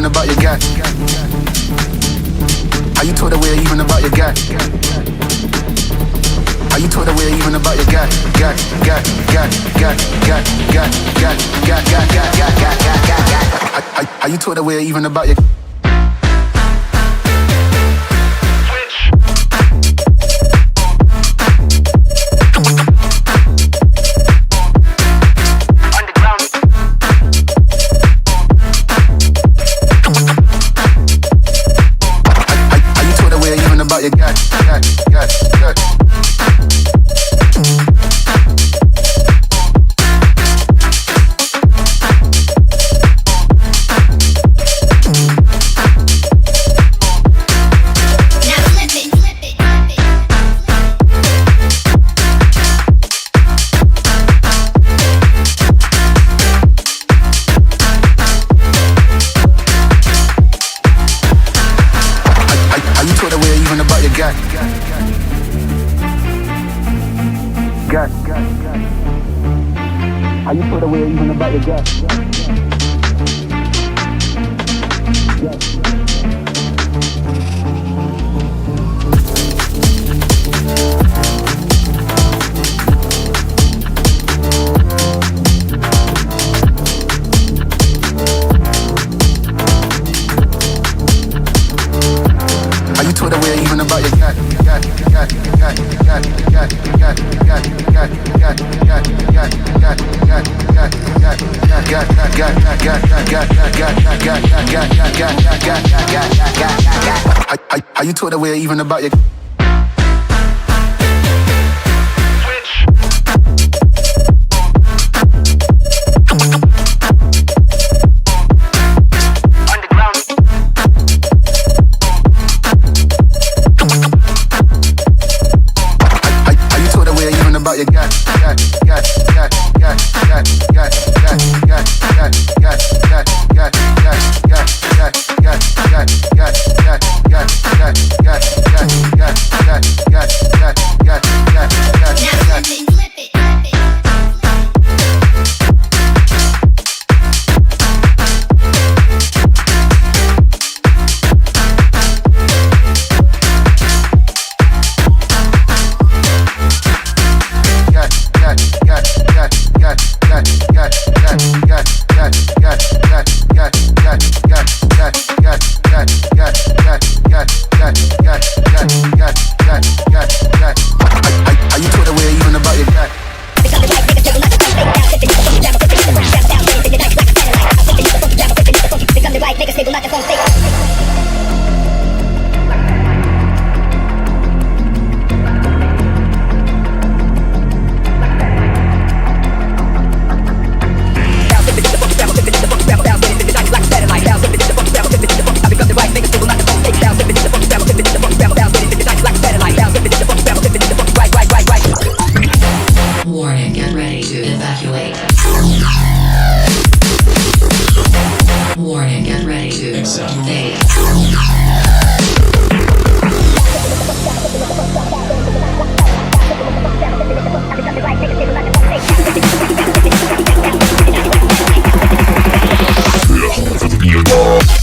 even about your guy? Are you told away even about your guy? Are you told away even about your guy? Are you told away even about your? Are you put away even about your gut? Are you told away even about your gut? Are you told away even about your? Warning, get ready to evacuate. Warning, get ready to evacuate. Yeah,